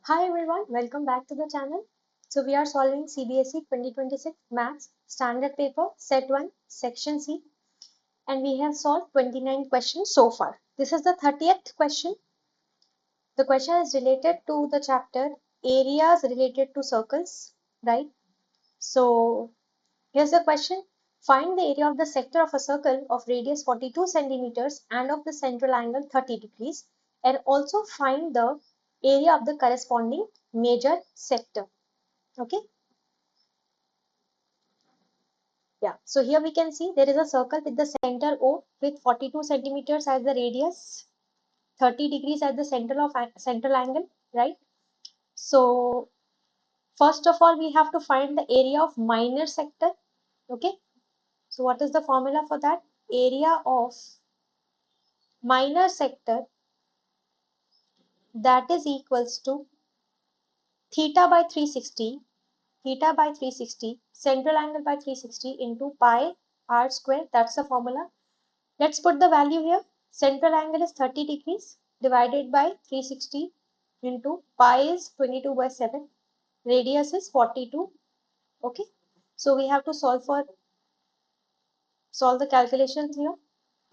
Hi everyone, welcome back to the channel. So we are solving CBSE 2026 Maths Standard Paper Set 1 Section C, and we have solved 29 questions so far. This is the 30th question. The question is related to the chapter areas related to circles, right? So here's the question. Find the area of the sector of a circle of radius 42 centimeters and of the central angle 30 degrees, and also find the area of the corresponding major sector. Okay, yeah. So here we can see there is a circle with the center O with 42 centimeters as the radius, 30 degrees as the central angle, right? So first of all, we have to find the area of minor sector. Okay, so what is the formula for that? Area of minor sector, that is equals to theta by 360, central angle by 360 into pi r square. That's the formula. Let's put the value here. Central angle is 30 degrees divided by 360 into pi is 22 by 7. Radius is 42. Okay. So we have to solve the calculations here.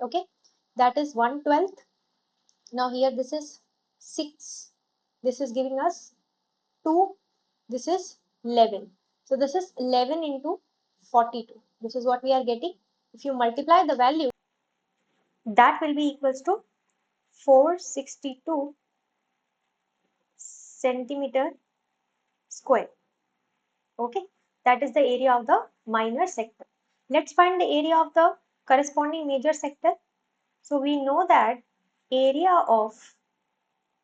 Okay. That is 1/12. Now here this is 6. This is giving us 2. This is 11. So this is 11 into 42. This is what we are getting. If you multiply the value, that will be equals to 462 centimeter square. Okay, that is the area of the minor sector. Let's find the area of the corresponding major sector. So we know that area of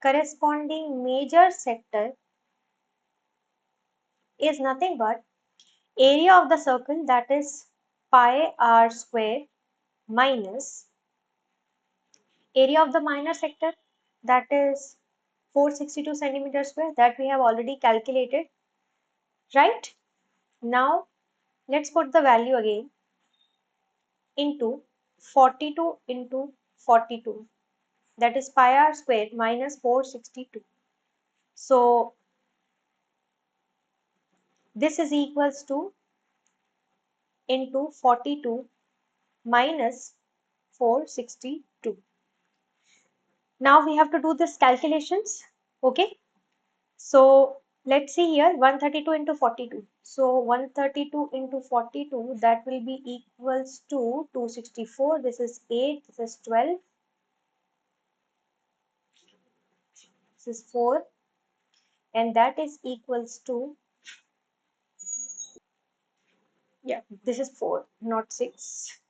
corresponding major sector is nothing but area of the circle, that is pi r square, minus area of the minor sector, that is 462 centimeter square, that we have already calculated, right? Now let's put the value again into 42 into 42, that is pi r squared minus 462. So this is equals to into 42 minus 462. Now we have to do this calculations. Okay, so let's see here, 132 into 42. So 132 into 42, that will be equals to 264. This is 8, this is 12, this is 4, and that is equals to, yeah, this is 4, not 6.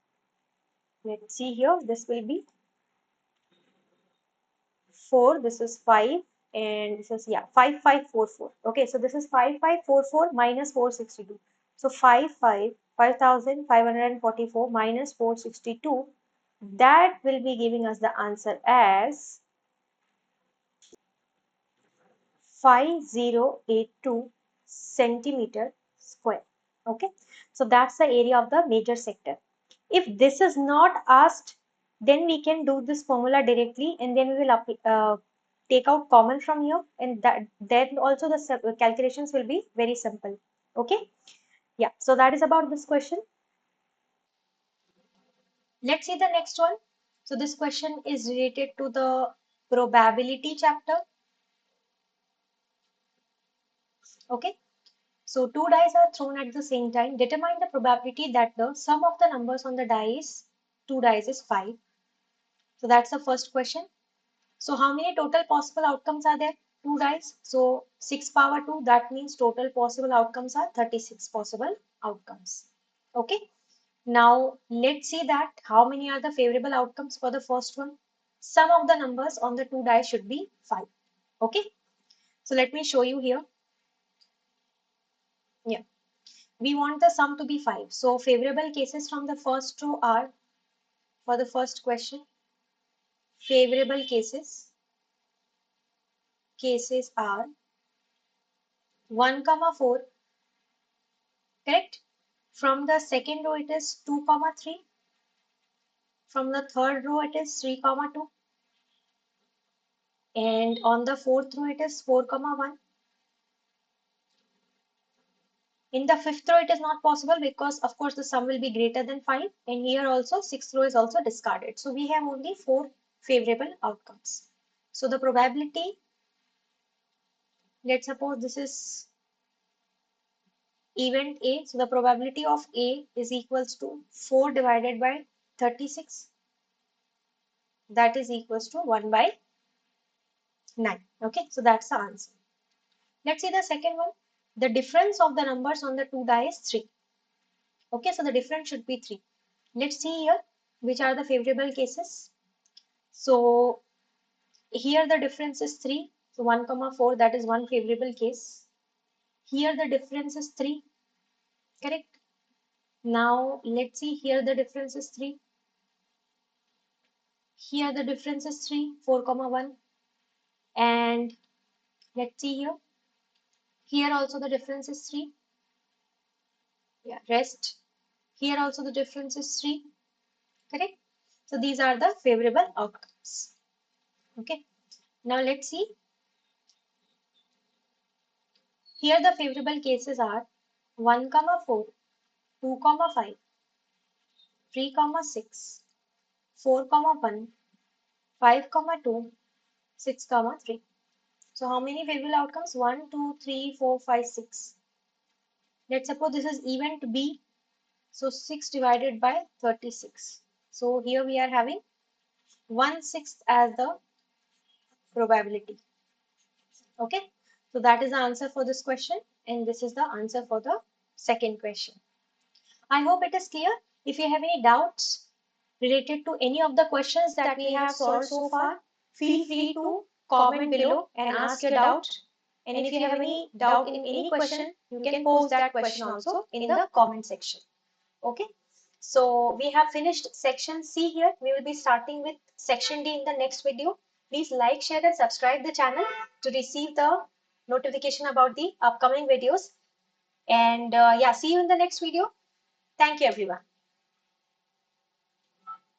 Let's see here, this will be 4, this is 5, and this is, yeah, 5544. Okay, so this is 5544 minus 462. So 5544 minus 462, that will be giving us the answer as 5082 centimeter square. Okay, so that's the area of the major sector. If this is not asked, then we can do this formula directly, and then we will take out common from here, and that then also the calculations will be very simple. Okay, yeah, so that is about this question. Let's see the next one. So this question is related to the probability chapter. Okay, so two dice are thrown at the same time. Determine the probability that the sum of the numbers on the two dice is 5. So that's the first question. So how many total possible outcomes are there? Two dice. So 6 power 2, that means total possible outcomes are 36 possible outcomes. Okay. Now let's see that how many are the favorable outcomes for the first one. Sum of the numbers on the two dice should be 5. Okay. So let me show you here. Yeah. We want the sum to be 5. So favorable cases from the first row are, for the first question, favorable cases are 1, 4, correct? From the second row it is 2, 3. From the third row it is 3, 2. And on the fourth row, it is 4, 1. In the fifth row, it is not possible because, of course, the sum will be greater than 5. And here also, sixth row is also discarded. So we have only 4 favorable outcomes. So the probability, let's suppose this is event A. So the probability of A is equals to 4 divided by 36. That is equals to 1 by 9. Okay, so that's the answer. Let's see the second one. The difference of the numbers on the two die is 3. Okay, so the difference should be 3. Let's see here which are the favorable cases. So here the difference is 3. So 1, 4, that is one favorable case. Here the difference is 3. Correct. Now let's see, here the difference is 3. Here the difference is 3, 4, 1. And let's see here. Here also the difference is 3. Yeah, rest. Here also the difference is 3. Correct. So these are the favorable outcomes. Okay. Now let's see. Here the favorable cases are 1, 4, 2, 5, 3, 6, 4, 1, 5, 2, 6, 3. So how many favorable outcomes? 1, 2, 3, 4, 5, 6. Let's suppose this is event B. So 6 divided by 36. So here we are having 1/6 as the probability. Okay. So that is the answer for this question. And this is the answer for the second question. I hope it is clear. If you have any doubts related to any of the questions that we have solved so far, feel free to comment below and ask your doubt. And if you have any doubt in any question, you can post that question also in the comment section. Okay. So we have finished section C here. We will be starting with section D in the next video. Please like, share and subscribe the channel to receive the notification about the upcoming videos. And yeah, see you in the next video. Thank you everyone.